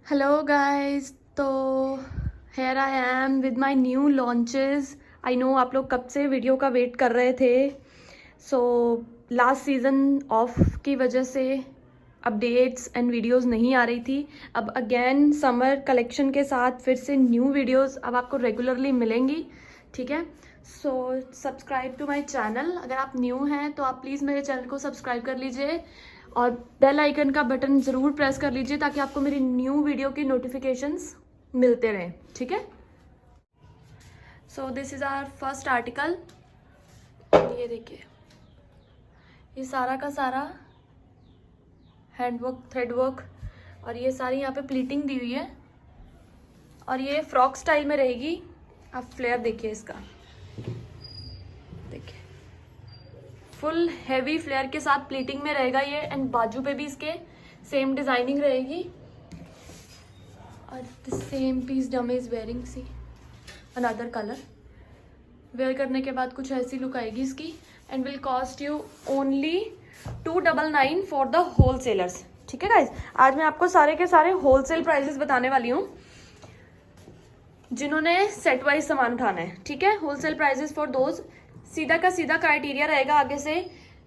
Hello guys, तो here I am with my new launches. I know आप लोग कब से वीडियो का वेट कर रहे थे। सो लास्ट सीज़न ऑफ की वजह से अपडेट्स एंड वीडियोस नहीं आ रही थी। अब अगेन समर कलेक्शन के साथ फिर से न्यू वीडियोस अब आपको रेगुलरली मिलेंगी, ठीक है। So subscribe to my channel. अगर आप न्यू हैं तो आप प्लीज़ मेरे चैनल को सब्सक्राइब कर लीजिए और बेल आइकन का बटन ज़रूर प्रेस कर लीजिए ताकि आपको मेरी न्यू वीडियो की नोटिफिकेशंस मिलते रहें, ठीक है। So this is our first article. ये देखिए, ये सारा का सारा हैंडवर्क, थ्रेड वर्क और ये सारी यहाँ पे प्लीटिंग दी हुई है और ये फ्रॉक स्टाइल में रहेगी। आप फ्लेयर देखिए इसका, देखिए फुल हैवी फ्लेयर के साथ प्लीटिंग में रहेगा ये। एंड बाजू पे भी इसके सेम डिजाइनिंग रहेगी और द सेम पीस डम is wearing see another colour. Wear करने के बाद कुछ ऐसी लुक आएगी इसकी and will cost you only 299 for the wholesalers, ठीक है गाइज। आज मैं आपको सारे के सारे होलसेल प्राइसेस बताने वाली हूँ जिन्होंने सेट वाइज सामान उठाना है, ठीक है। Wholesale prices for those. सीधा का सीधा क्राइटेरिया रहेगा आगे से,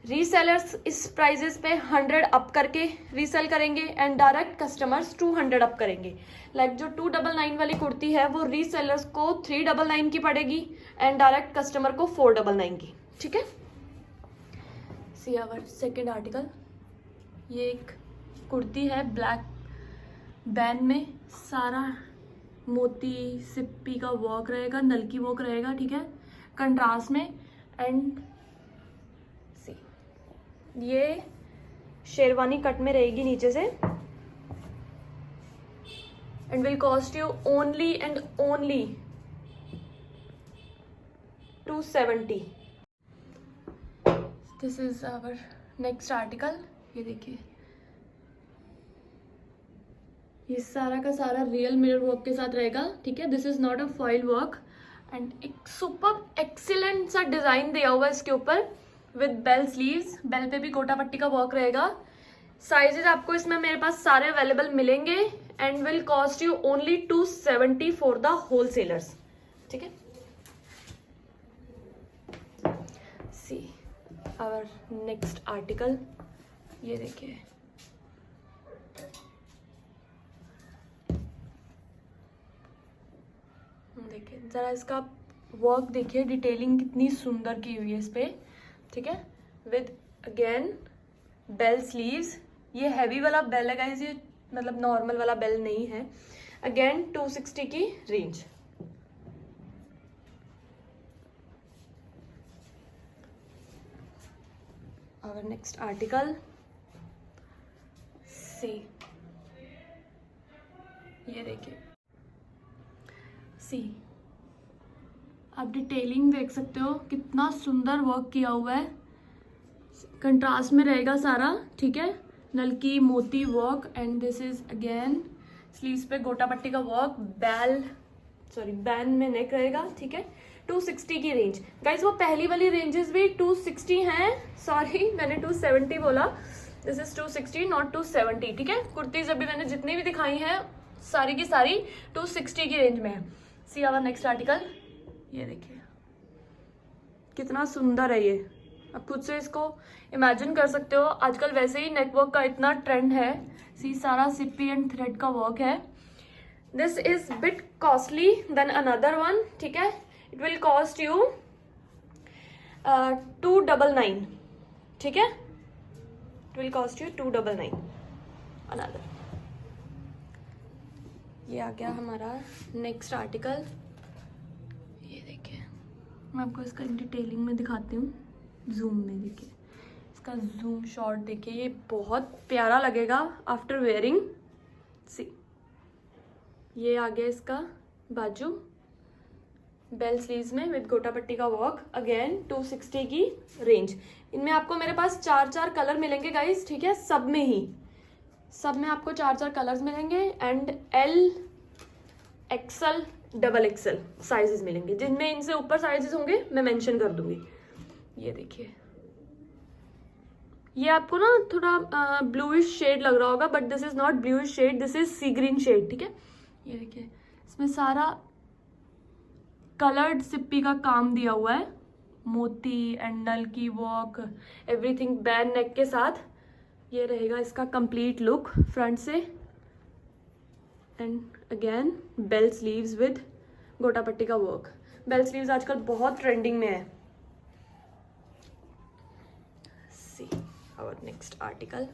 रीसेलर्स इस प्राइजेस पे 100 अप करके रीसेल करेंगे एंड डायरेक्ट कस्टमर्स 200 अप करेंगे। लाइक जो 299 वाली कुर्ती है वो रीसेलर्स को 399 की पड़ेगी एंड डायरेक्ट कस्टमर को 499 की, ठीक है। See our second article. ये एक कुर्ती है ब्लैक बैन में, सारा मोती सिप्पी का वर्क रहेगा, नलकी वर्क रहेगा, ठीक है, कंट्रास्ट में। एंड सी ये शेरवानी कट में रहेगी नीचे से and will cost you only and only 270। This is our next article. ये देखिए, ये सारा का सारा रियल मिरर वर्क के साथ रहेगा, ठीक है। This is not a foil work and एक सुपर एक्सीलेंट सा डिजाइन दिया हुआ है इसके ऊपर विद बेल स्लीव्स। बेल पे भी गोटा पट्टी का वर्क रहेगा। साइजेस आपको इसमें मेरे पास सारे अवेलेबल मिलेंगे and will cost you only 270 for the wholesalers, ठीक है। See our next article. ये देखिए, देखिए जरा इसका वर्क देखिए, डिटेलिंग कितनी सुंदर की हुई है इस पे, ठीक है। With again bell sleeves. ये हैवी वाला बेल है गाइस, ये मतलब नॉर्मल वाला बेल नहीं है। अगेन 260 की रेंज। Our next article. सी ये देखिए, सी आप डिटेलिंग देख सकते हो, कितना सुंदर वर्क किया हुआ है। कंट्रास्ट में रहेगा सारा, ठीक है, नलकी मोती work. And this is again sleeves पे गोटा पट्टी का वर्क, बैन में नेक रहेगा, ठीक है। 260 की रेंज गाइज। वो पहली वाली रेंजेस भी 260 हैं, सॉरी मैंने 270 बोला। दिस इज 260 नॉट 270, ठीक है। कुर्तीज अभी मैंने जितनी भी दिखाई हैं सारी की सारी 260 की रेंज में है। See our next article. ये देखिए कितना सुंदर है ये, आप खुद से इसको इमेजिन कर सकते हो। आजकल वैसे ही नेकवर्क का इतना ट्रेंड है। सी सारा सिप्पी एंड थ्रेड का वर्क है। This is bit costly than another one, ठीक है। इट विल कॉस्ट यू 299, ठीक है। It will cost you 299 another. ये आ गया हमारा नेक्स्ट आर्टिकल। ये देखिए, मैं आपको इसका डिटेलिंग में दिखाती हूँ, जूम में देखिए, इसका जूम शॉट देखिए, ये बहुत प्यारा लगेगा आफ्टर वेयरिंग। सी ये आ गया इसका बाजू, बेल स्लीव्स में विद गोटा पट्टी का वर्क। अगेन 260 की रेंज। इनमें आपको मेरे पास 4 कलर मिलेंगे गाइस, ठीक है। सब में आपको 4 कलर्स मिलेंगे and L, XL, double XL sizes मिलेंगे। जिनमें इनसे ऊपर साइजेस होंगे मैं मेंशन कर दूंगी। ये देखिए, ये आपको ना थोड़ा ब्लूइश शेड लग रहा होगा, but this is not bluish shade, this is sea green shade, ठीक है। ये देखिए इसमें सारा कलर्ड सिप्पी का काम दिया हुआ है, मोती एंड नल की वर्क, एवरीथिंग बैन नेक के साथ। ये रहेगा इसका कंप्लीट लुक फ्रंट से। And again bell sleeves with gota patti का वर्क। बेल स्लीव्स आजकल बहुत ट्रेंडिंग में है। सी आवर नेक्स्ट आर्टिकल,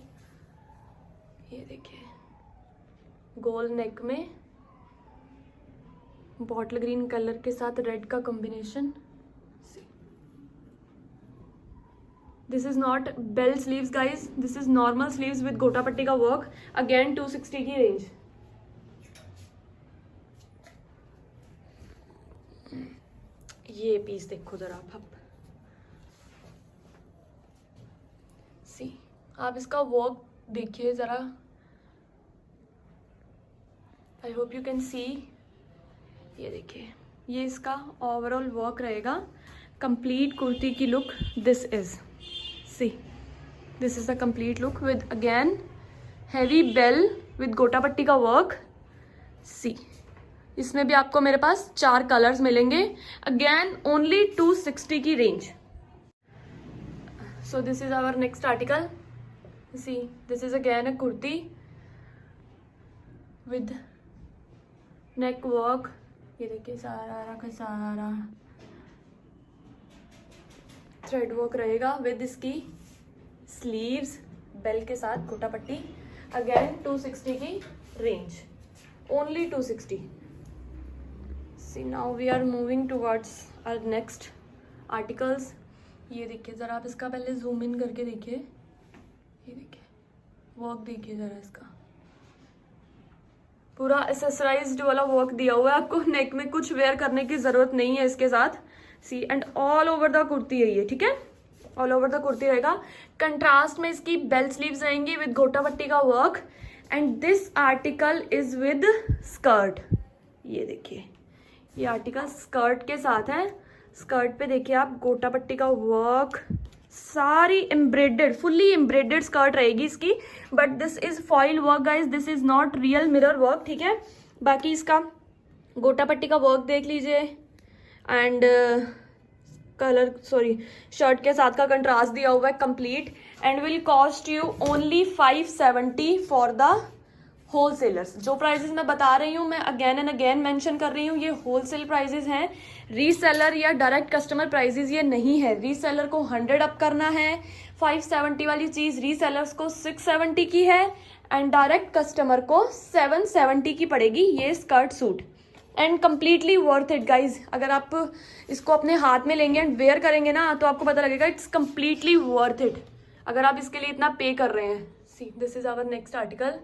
ये देखिए गोल नेक में बॉटल ग्रीन कलर के साथ रेड का combination. This is not bell sleeves guys, this is normal sleeves with gota patti का वर्क। अगेन 260 की रेंज। ये पीस देखो जरा आप सी, आप इसका वर्क देखिए जरा। I hope you can see. ये देखिए ये इसका ओवरऑल वर्क रहेगा, कंप्लीट कुर्ती की look this is. See this is the complete look with again heavy bell with gota patti का वर्क। सी इसमें भी आपको मेरे पास 4 कलर्स मिलेंगे। अगेन ओनली 260 की range. So this is our next article. See this is again a kurti with neck work. ये देखिए सारा का सारा थ्रेड वर्क रहेगा विद इसकी स्लीव्स बेल के साथ गोटा पट्टी। अगेन 260 की range, only 260। See now we are moving towards our next articles. ये देखिए ज़रा आप इसका पहले जूम इन करके देखिए। ये देखिए वर्क देखिए ज़रा इसका, पूरा एसेसराइज्ड वाला वर्क दिया हुआ है आपको। नेक में कुछ वेयर करने की जरूरत नहीं है इसके साथ। See and all over the kurti है ये, ठीक है, ऑल ओवर द कुर्ती रहेगा। कंट्रास्ट में इसकी बेल स्लीव्स रहेंगी विद गोटा पट्टी का work. And this article is with skirt. ये देखिए ये आर्टिकल स्कर्ट के साथ है। स्कर्ट पे देखिए आप गोटा पट्टी का वर्क, सारी एम्ब्रॉयडर्ड, फुल्ली एम्ब्रॉयडर्ड स्कर्ट रहेगी इसकी। But this is foil work guys, this is not real mirror work, ठीक है। बाकी इसका गोटा पट्टी का वर्क देख लीजिए एंड कलर सॉरी शर्ट के साथ का कंट्रास्ट दिया हुआ है complete. And will cost you only 570 for the wholesalers. जो प्राइजेस मैं बता रही हूँ मैं अगेन एंड अगेन मेंशन कर रही हूँ, ये होलसेल प्राइजेस हैं। रीसेलर या डायरेक्ट कस्टमर प्राइजेस ये नहीं है। रीसेलर को 100 अप करना है। 570 वाली चीज़ रीसेलर्स को 670 की है एंड डायरेक्ट कस्टमर को 770 की पड़ेगी ये skirt suit. And completely worth it guys. अगर आप इसको अपने हाथ में लेंगे एंड वेयर करेंगे ना तो आपको पता लगेगा इट्स कम्प्लीटली वर्थ इट, अगर आप इसके लिए इतना पे कर रहे हैं। See this is our next article.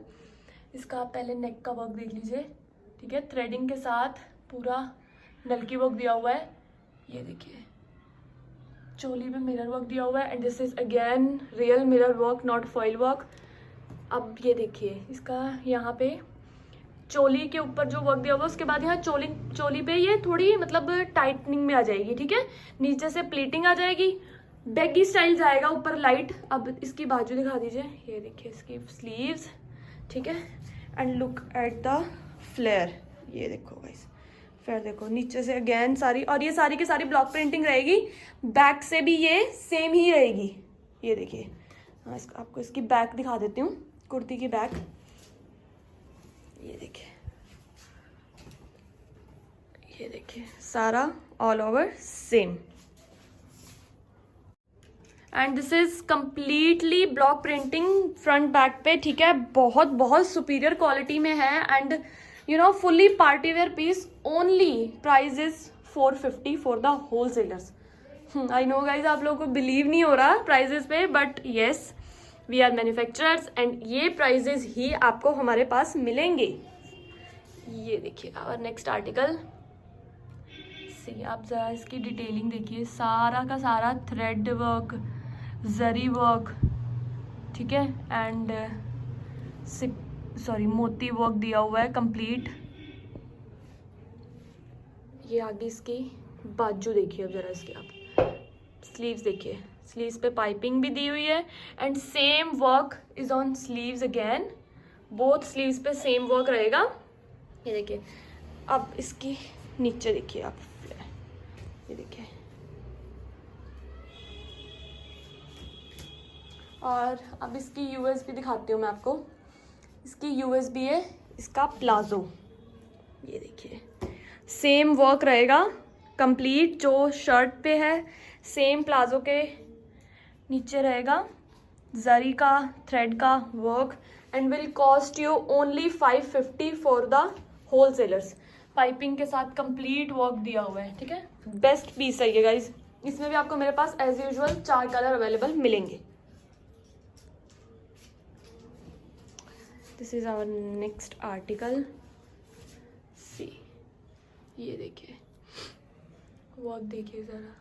इसका आप पहले नेक का वर्क देख लीजिए, ठीक है, थ्रेडिंग के साथ पूरा नलकी वर्क दिया हुआ है। ये देखिए चोली में मिरर वर्क दिया हुआ है and this is again real mirror work, not foil work. अब ये देखिए इसका यहाँ पे चोली के ऊपर जो वर्क दिया हुआ है उसके बाद यहाँ चोली पे ये थोड़ी मतलब टाइटनिंग में आ जाएगी, ठीक है, नीचे से प्लीटिंग आ जाएगी, बैगी स्टाइल जाएगा, ऊपर लाइट। अब इसकी बाजू दिखा दीजिए। ये देखिए इसकी स्लीव्स, ठीक है, and look at the flare. ये देखो गाइस फ्लेयर देखो, नीचे से अगेन सारी, और ये सारी की सारी ब्लॉक प्रिंटिंग रहेगी। बैक से भी ये सेम ही रहेगी। ये देखिए आपको इसकी बैक दिखा देती हूँ, कुर्ती की बैक। ये देखिए सारा all over same and this is completely block printing front back पे, ठीक है, बहुत बहुत सुपीरियर क्वालिटी में है। And you know fully party wear piece, only price is 450 for the wholesalers. I know guys आप लोगों को बिलीव नहीं हो रहा प्राइजेस पे, but yes we are manufacturers and ये प्राइजेस ही आपको हमारे पास मिलेंगे। ये देखिए आवर नेक्स्ट आर्टिकल। सी आप जरा इसकी डिटेलिंग देखिए, सारा का सारा थ्रेड वर्क, जरी वर्क, ठीक है, एंड मोती वर्क दिया हुआ है कंप्लीट। ये आगे इसकी बाजू देखिए, अब जरा इसके आप स्लीव्स देखिए, स्लीव्स पे पाइपिंग भी दी हुई है and same work is on sleeves again, both sleeves पे सेम वर्क रहेगा। ये देखिए, अब इसकी नीचे देखिए आप, ये देखिए, और अब इसकी यूएसबी दिखाती हूँ मैं आपको। इसकी यूएसबी है इसका प्लाजो, ये देखिए सेम वर्क रहेगा कंप्लीट जो शर्ट पे है, सेम प्लाजो के नीचे रहेगा जरी का थ्रेड का work and will cost you only 550 for the wholesalers. Piping के साथ कंप्लीट वर्क दिया हुआ है, ठीक है। बेस्ट पीस है ये गाइज। इसमें भी आपको मेरे पास एज यूजुअल 4 कलर अवेलेबल मिलेंगे। This is our next article. See, ये देखिए वर्क देखिए ज़रा,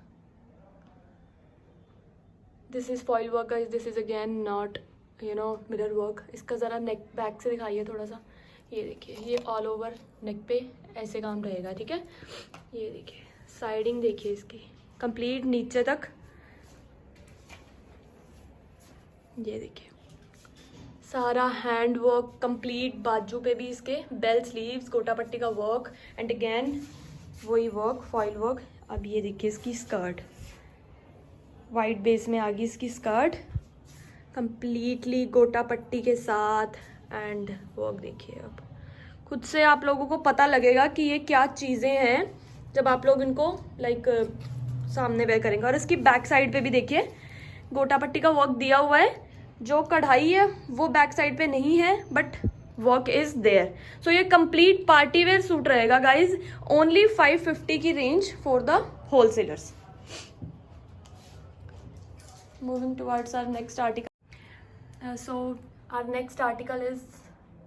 this is foil work guys, this is again not mirror work. इसका ज़रा नेक बैक से दिखाइए थोड़ा सा। ये देखिए, ये ऑल ओवर नेक पे ऐसे काम रहेगा, ठीक है। ये देखिए साइडिंग देखिए इसकी कंप्लीट नीचे तक, ये देखिए सारा हैंड वर्क कंप्लीट, बाजू पे भी इसके बेल स्लीव्स, गोटा पट्टी का वर्क एंड अगेन वही वर्क फॉइल वर्क। अब ये देखिए इसकी स्कर्ट, वाइट बेस में आ गई इसकी स्कर्ट कंप्लीटली गोटा पट्टी के साथ एंड वर्क देखिए। अब खुद से आप लोगों को पता लगेगा कि ये क्या चीज़ें हैं जब आप लोग इनको सामने वेयर करेंगे। और इसकी बैक साइड पे भी देखिए गोटा पट्टी का वर्क दिया हुआ है, जो कढ़ाई है वो बैक साइड पे नहीं है but work is there. So ये कंप्लीट पार्टी वेयर सूट रहेगा गाइज, ओनली 550 की range for the wholesalers. Moving towards our next article. So our next article is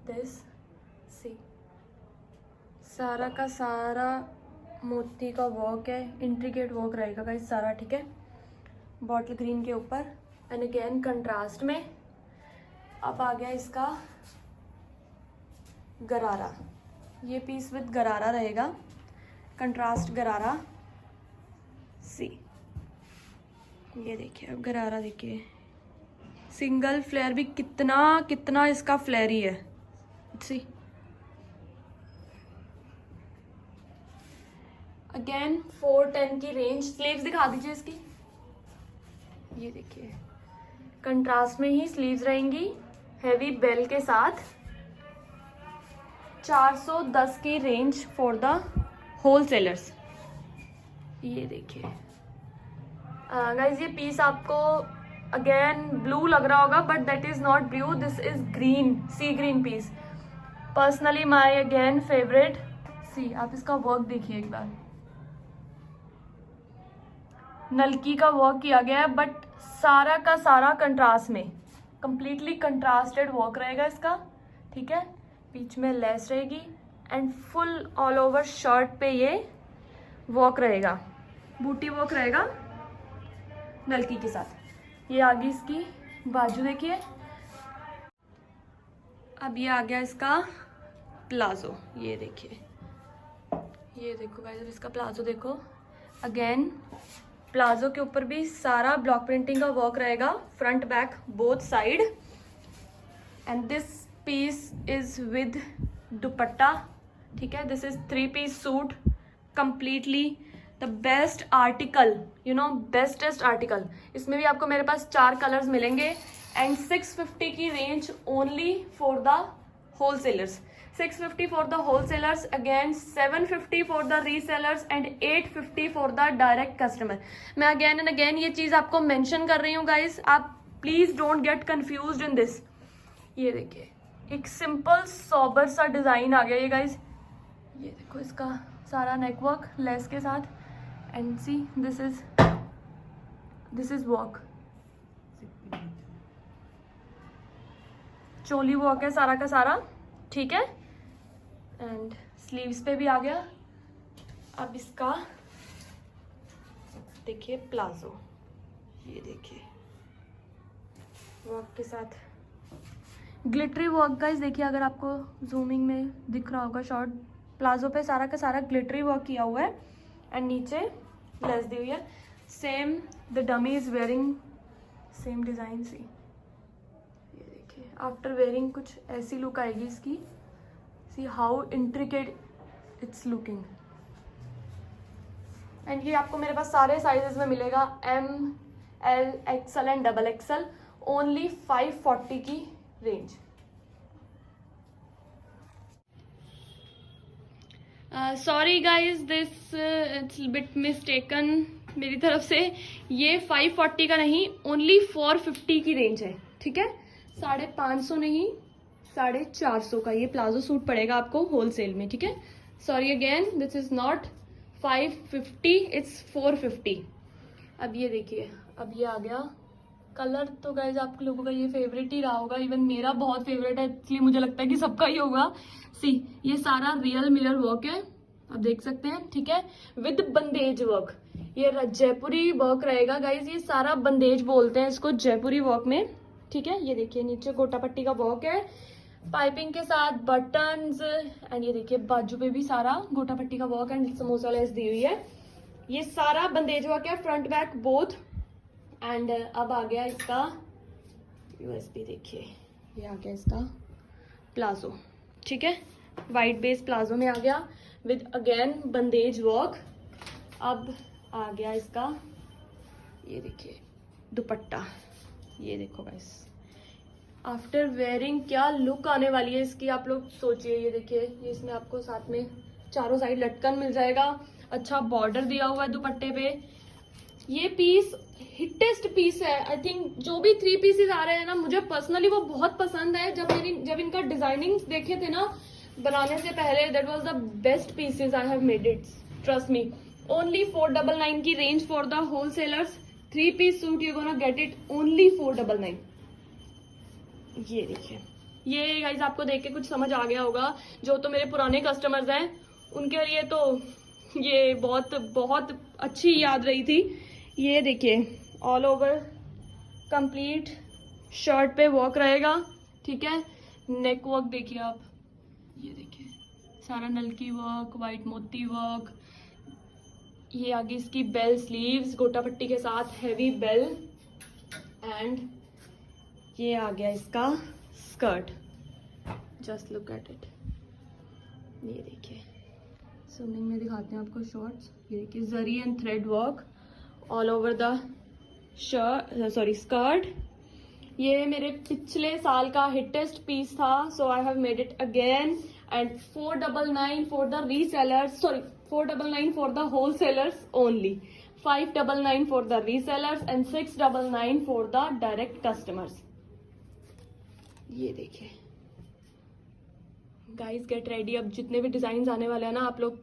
this. See, सारा का सारा मोती का वर्क है, इंट्रिकेट वर्क रहेगा गाइज सारा, ठीक है। बॉटल ग्रीन के ऊपर एंड अगेन कंट्रास्ट में। अब आ गया इसका गरारा, ये पीस विद गरारा रहेगा, कंट्रास्ट गरारा। सी, ये देखिए अब गरारा देखिए, सिंगल फ्लेयर भी कितना इसका फ्लेयरी है। सी, अगेन 410 की रेंज। स्लीव्स दिखा दीजिए इसकी, ये देखिए कंट्रास्ट में ही स्लीव्स रहेंगी हैवी बेल के साथ। 410 की रेंज फॉर द होलसेलर्स। ये देखिए गाइस, ये पीस आपको अगेन ब्लू लग रहा होगा but that is not blue, this is green, see green piece, personally my again favourite. See, आप इसका वर्क देखिए एक बार, नलकी का वर्क किया गया है बट सारा का सारा कंट्रास्ट में, कंप्लीटली कंट्रास्टेड वर्क रहेगा इसका, ठीक है। बीच में लेस रहेगी and full all over shirt पे ये वर्क रहेगा, बूटी वर्क रहेगा नलकी के साथ। ये आ गई इसकी बाजू देखिए। अब ये आ गया इसका प्लाजो, ये देखिए, ये देखो गाइस इसका प्लाजो देखो। अगेन प्लाजो के ऊपर भी सारा ब्लॉक प्रिंटिंग का वर्क रहेगा, front back both side and this piece is with dupatta, ठीक है। This is 3 piece suit, completely the best article, bestest article. इसमें भी आपको मेरे पास 4 कलर्स मिलेंगे एंड 650 की range only for the wholesalers. 650 for the wholesalers, again 750 for the resellers and 850 for the direct customer. मैं अगेन एंड अगेन ये चीज़ आपको मेंशन कर रही हूँ गाइस, आप please don't get confused in this. ये देखिए एक सिंपल सोबर सा डिजाइन आ गया ये गाइस, ये देखो इसका सारा नेकवर्क लेस के साथ and see this is work, choli work है सारा का सारा, ठीक है। एंड स्लीव्स पे भी आ गया। अब इसका देखिए प्लाजो, ये देखिए वर्क के साथ ग्लिटरी वर्क गाइस। देखिए अगर आपको जूमिंग में दिख रहा होगा शॉर्ट, प्लाजो पे सारा का सारा ग्लिटरी वर्क किया हुआ है एंड नीचे लेस दी हुई है। Same the dummy is wearing same design see, ये देखिए आफ्टर वेयरिंग कुछ ऐसी लुक आएगी इसकी। See how intricate it's looking. And ये आपको मेरे पास सारे साइजेस में मिलेगा, M, L, XL and XXL, only 540 की range. Sorry guys this it's bit mistaken मेरी तरफ से, ये 540 का नहीं, ओनली 450 की रेंज है, ठीक है। 550 नहीं, 450 का ये प्लाजो सूट पड़ेगा आपको होलसेल में, ठीक है। Sorry again, this is not 550, it's 450। अब ये देखिए, अब ये आ गया कलर। तो गाइज आप लोगों का ये फेवरेट ही रहा होगा, इवन मेरा बहुत फेवरेट है, इसलिए मुझे लगता है कि सबका ही होगा। सी ये सारा रियल मिरर वर्क है, आप देख सकते हैं, ठीक है, विद बंदेज वर्क। ये जयपुरी वर्क रहेगा गाइज, ये सारा बंदेज बोलते हैं इसको जयपुरी वर्क में, ठीक है। ये देखिए नीचे गोटा पट्टी का वर्क है, पाइपिंग के साथ बटन्स, एंड ये देखिए बाजू पे भी सारा गोटा पट्टी का वर्क एंड समोसा लेस दी हुई है। ये सारा बंदेज वर्क है, फ्रंट बैक बोथ। एंड अब आ गया इसका यूएसपी, देखिए ये आ गया इसका प्लाजो, ठीक है, वाइट बेस प्लाजो में आ गया विद अगेन बंदेज वर्क। अब आ गया इसका, ये देखिए दुपट्टा, ये देखो गाइस आफ्टर वेयरिंग क्या लुक आने वाली है इसकी, आप लोग सोचिए। ये देखिए, ये इसमें आपको साथ में चारों साइड लटकन मिल जाएगा, अच्छा बॉर्डर दिया हुआ है दुपट्टे पे। ये पीस हिटेस्ट पीस है, आई थिंक जो भी 3 पीसेस आ रहे हैं ना, मुझे पर्सनली वो बहुत पसंद है। जब इनका डिजाइनिंग देखे थे ना बनाने से पहले, that was the best pieces I have made it, trust me. Only 499 की range for the wholesalers, 3 piece suit you gonna get it only 499। ये देखिए, ये गाइस आपको देख के कुछ समझ आ गया होगा, जो तो मेरे पुराने कस्टमर्स हैं उनके लिए तो ये बहुत बहुत अच्छी याद रही थी। ये देखिए ऑल ओवर कंप्लीट शर्ट पे वर्क रहेगा, ठीक है। नेक वर्क देखिए आप, ये देखिए सारा नलकी वर्क, वाइट मोती वर्क। ये आगे इसकी बेल स्लीव्स गोटा पट्टी के साथ हैवी बेल, एंड ये आ गया इसका skirt, just look at it. ये देखिए स्विमिंग में दिखाते हैं आपको शॉर्ट्स, ये देखिए zari and thread work all over the skirt. ये मेरे पिछले साल का हिटेस्ट पीस था, so I have made it again, and 499 for the resellers, sorry 499 for the wholesalers only, 599 for the resellers and 699 for the direct customers. ये देखिए guys get ready, अब जितने भी डिजाइन आने वाले हैं ना, आप लोग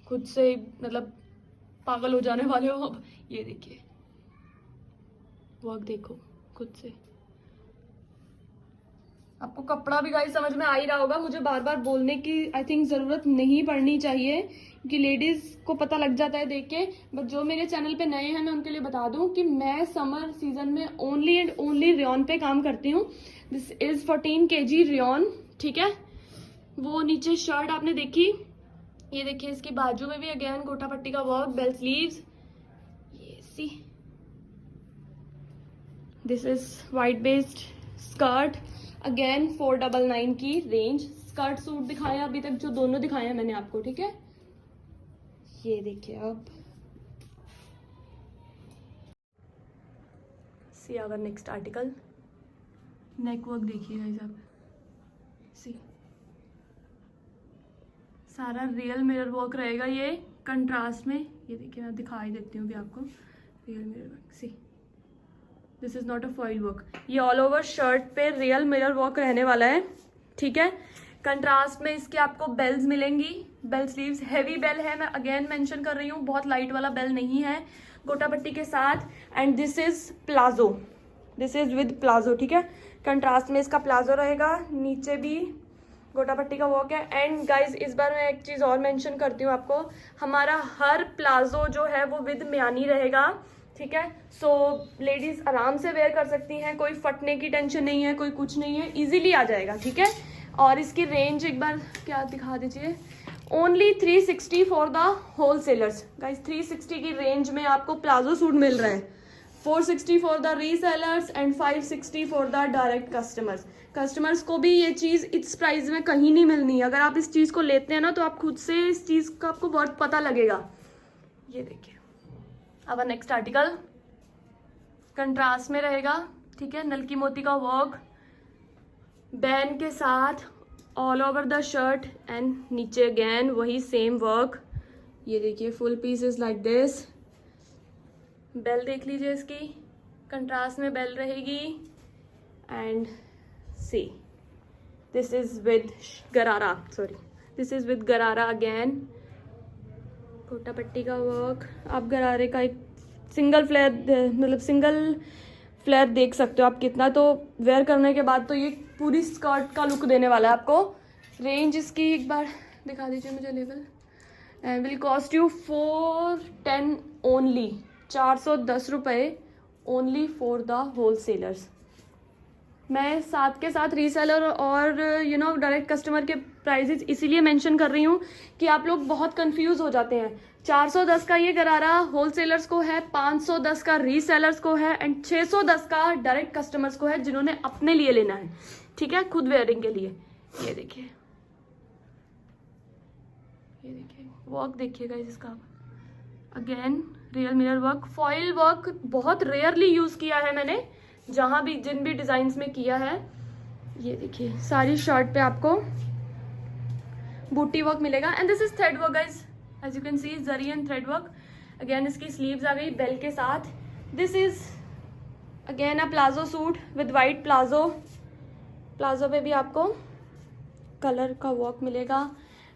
खुद से मतलब पागल हो जाने वाले हो। अब ये देखिए वर्क देखो खुद से, आपको कपड़ा भी गाइस समझ में आ ही रहा होगा, मुझे बार बार बोलने की आई थिंक जरूरत नहीं पड़नी चाहिए, क्योंकि लेडीज को पता लग जाता है देख के। बट जो मेरे चैनल पे नए हैं मैं उनके लिए बता दूं कि मैं समर सीजन में ओनली एंड ओनली रेयॉन पे काम करती हूँ। दिस इज 14 kg रेयॉन, ठीक है। वो नीचे शर्ट आपने देखी, ये देखिए इसकी बाजू में भी अगेन गोटा पट्टी का वर्क, बेल स्लीव्स, ये सी this is white based skirt, again 499 की रेंज। स्कर्ट सूट दिखाया अभी तक, जो दोनों दिखाए हैं मैंने आपको, ठीक है। ये देखिए अब see our next article, neck work देखिए गाइस आप, सी सारा रियल मिरर वर्क रहेगा ये कंट्रास्ट में। ये देखिए मैं दिखाई देती हूँ भी आपको, real mirror work, C this is not a foil work. ये ऑल ओवर शर्ट पे रियल मिरर वर्क रहने वाला है, ठीक है। कंट्रास्ट में इसके आपको बेल्स मिलेंगी, बेल स्लीव्स हैवी बेल है, मैं अगेन मेंशन कर रही हूँ, बहुत लाइट वाला बेल नहीं है, गोटा पट्टी के साथ। And this is palazzo, this is with palazzo, ठीक है। कंट्रास्ट में इसका प्लाजो रहेगा, नीचे भी गोटा पट्टी का वर्क है। एंड गाइज इस बार मैं एक चीज़ और मेंशन करती हूँ आपको, हमारा हर प्लाजो जो है वो विद म्यानी रहेगा, ठीक है। सो लेडीज आराम से वेयर कर सकती हैं, कोई फटने की टेंशन नहीं है, कोई कुछ नहीं है, इजीली आ जाएगा, ठीक है। और इसकी रेंज एक बार क्या दिखा दीजिए, only 360 for the wholesalers. Guys 360 की रेंज में आपको प्लाजो सूट मिल रहे हैं, 460 for the resellers and 560 for the direct customers. Customers को भी ये चीज़ इस प्राइस में कहीं नहीं मिलनी। अगर आप इस चीज़ को लेते हैं ना तो आप खुद से इस चीज़ का आपको बहुत पता लगेगा। ये देखिए, अब नेक्स्ट आर्टिकल कंट्रास्ट में रहेगा, ठीक है। नलकी मोती का वर्क बैन के साथ all over the shirt and नीचे अगेन वही सेम वर्क। ये देखिए, full piece is like this. Bell देख लीजिए, इसकी कंट्रास्ट में बेल रहेगी। And see this is with gharara, sorry this is with gharara again. Gota patti का वर्क, आप गरारे का एक सिंगल फ्लेयर, मतलब सिंगल फ्लेयर देख सकते हो आप कितना। तो वेयर करने के बाद तो ये पूरी स्कर्ट का लुक देने वाला है आपको। रेंज इसकी एक बार दिखा दीजिए मुझे level. And will cost you 410 only, 410 रुपये only for the wholesalers. मैं साथ के साथ रीसेलर और डायरेक्ट कस्टमर के प्राइजेज इसीलिए मेंशन कर रही हूँ कि आप लोग बहुत कंफ्यूज हो जाते हैं। 410 का ये गरारा होल सेलर्स को है, 510 का रीसेलर्स को है एंड 610 का डायरेक्ट कस्टमर्स को है जिन्होंने अपने लिए लेना है, ठीक है, खुद वेयरिंग के लिए। ये देखिए, ये देखिए वर्क देखिएगा इसका। Again real mirror work, foil work बहुत रेयरली यूज किया है मैंने, जहां भी जिन भी डिजाइन में किया है। ये देखिए, सारी शर्ट पे आपको बूटी वर्क मिलेगा and this is thread work guys, as you can see zari and thread work. Again इसकी स्लीव्स आ गई बेल के साथ। This is again a palazzo suit with white palazzo. Palazzo पे भी आपको कलर का वर्क मिलेगा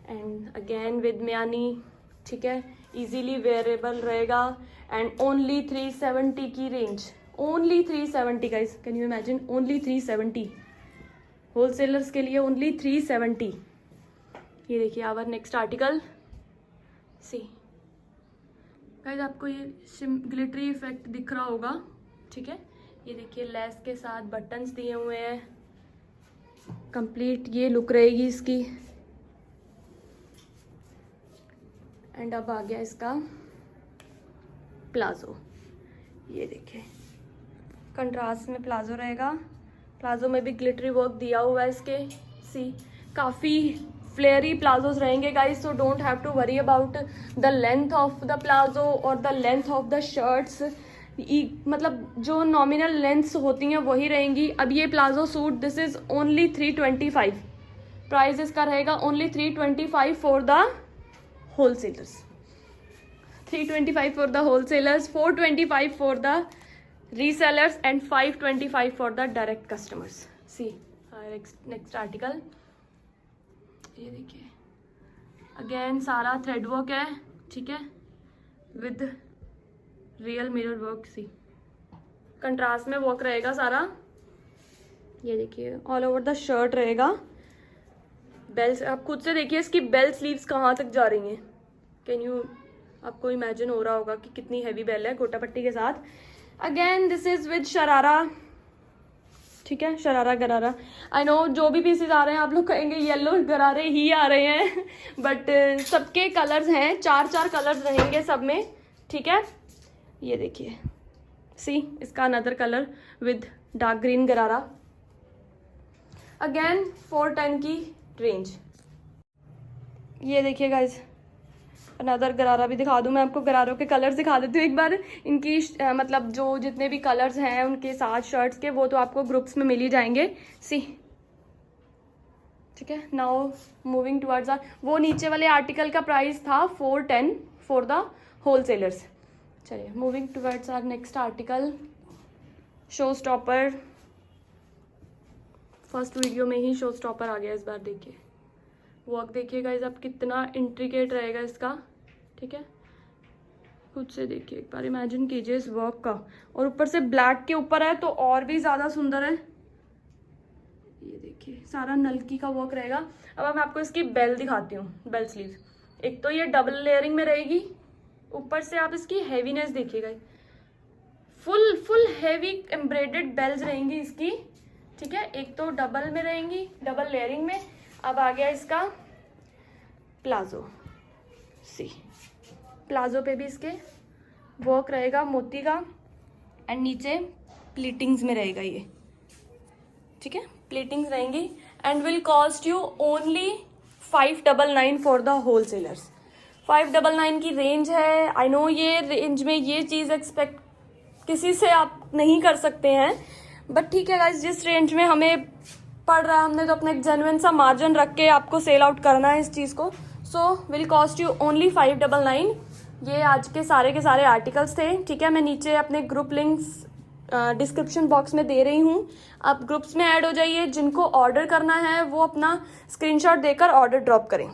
एंड अगेन विद म्यानी, ठीक है, इजीली वेयरेबल रहेगा एंड ओनली 370 की range, only 370 guys, can you imagine, only 370 wholesalers के लिए, ओनली 370। ये देखिए our next article. See guys, आपको ये ग्लिटरी इफेक्ट दिख रहा होगा, ठीक है। ये देखिए लेस के साथ बटन्स दिए हुए हैं, कंप्लीट ये लुक रहेगी इसकी। एंड अब आ गया इसका प्लाजो। ये देखिए कंट्रास्ट में प्लाजो रहेगा, प्लाजो में भी ग्लिटरी वर्क दिया हुआ है इसके। सी काफ़ी फ्लेयरी प्लाजोज रहेंगे guys, so don't have to worry about the length of the palazzo और the length of the shirts. मतलब जो नॉमिनल लेंथ्स होती हैं वही रहेंगी। अब ये palazzo suit this is only 325, price इसका रहेगा only 325 for the wholesalers, 325 for the wholesalers, 425 for the resellers and 525 for the direct customers. See next article, ये देखिए अगेन सारा थ्रेड वर्क है, ठीक है, with real mirror work. See contrast में work रहेगा सारा। ये देखिए ऑल ओवर द शर्ट रहेगा। बेल्स आप खुद से देखिए, इसकी बेल स्लीव्स कहाँ तक जा रही हैं, कैन यू, आपको इमेजिन हो रहा होगा कि कितनी हैवी बेल है गोटा पट्टी के साथ। Again this is with sharara, ठीक है, शरारा गरारा। आई नो जो भी पीसेज आ रहे हैं आप लोग कहेंगे येलो गरारे ही आ रहे हैं, बट सबके कलर्स हैं, 4 कलर्स रहेंगे सब में, ठीक है। ये देखिए सी इसका another colour with dark green गरारा। अगेन 410 की रेंज। ये देखिए गाइज अनदर गरारा भी दिखा दूं मैं आपको, गरारों के कलर्स दिखा देती हूँ एक बार। इनकी मतलब जो जितने भी कलर्स हैं उनके साथ शर्ट्स के, वो तो आपको ग्रुप्स में मिल ही जाएंगे। सी ठीक है, नाउ मूविंग टुवर्ड्स वो नीचे वाले आर्टिकल का प्राइस था 410 फॉर द होलसेलर्स। चलिए moving towards our next article, showstopper. First video में ही शो स्टॉपर आ गया इस बार। देखिए वर्क देखिएगा इस आप कितना इंट्रिकेट रहेगा इसका, ठीक है, खुद से देखिए एक बार, इमेजिन कीजिए इस वर्क का, और ऊपर से ब्लैक के ऊपर है तो और भी ज़्यादा सुंदर है। ये देखिए सारा नलकी का वर्क रहेगा। अब मैं आपको इसकी बेल दिखाती हूँ, बेल स्लीव। एक तो ये डबल लेयरिंग में रहेगी, ऊपर से आप इसकी हैवीनेस देखिएगा, फुल हैवी एम्ब्रॉयडर्ड बेल्स रहेंगी इसकी, ठीक है। एक तो डबल में रहेंगी, डबल लेयरिंग में। अब आ गया इसका प्लाजो। सी प्लाजो पे भी इसके वर्क रहेगा मोती का, एंड नीचे प्लीटिंग्स में रहेगा ये, ठीक है, प्लीटिंग्स रहेंगी and will cost you only 599 for the wholesalers. 599 की रेंज है। आई नो ये रेंज में ये चीज़ एक्सपेक्ट किसी से आप नहीं कर सकते हैं, बट ठीक है गाइस, जिस रेंज में हमें पड़ रहा है हमने तो अपना एक जेन्युइन सा मार्जिन रख के आपको सेल आउट करना है इस चीज़ को। So will cost you only 599। ये आज के सारे आर्टिकल्स थे, ठीक है। मैं नीचे अपने ग्रुप लिंक्स डिस्क्रिप्शन बॉक्स में दे रही हूँ, आप ग्रुप्स में ऐड हो जाइए। जिनको ऑर्डर करना है वो अपना स्क्रीनशॉट देकर ऑर्डर ड्रॉप करें।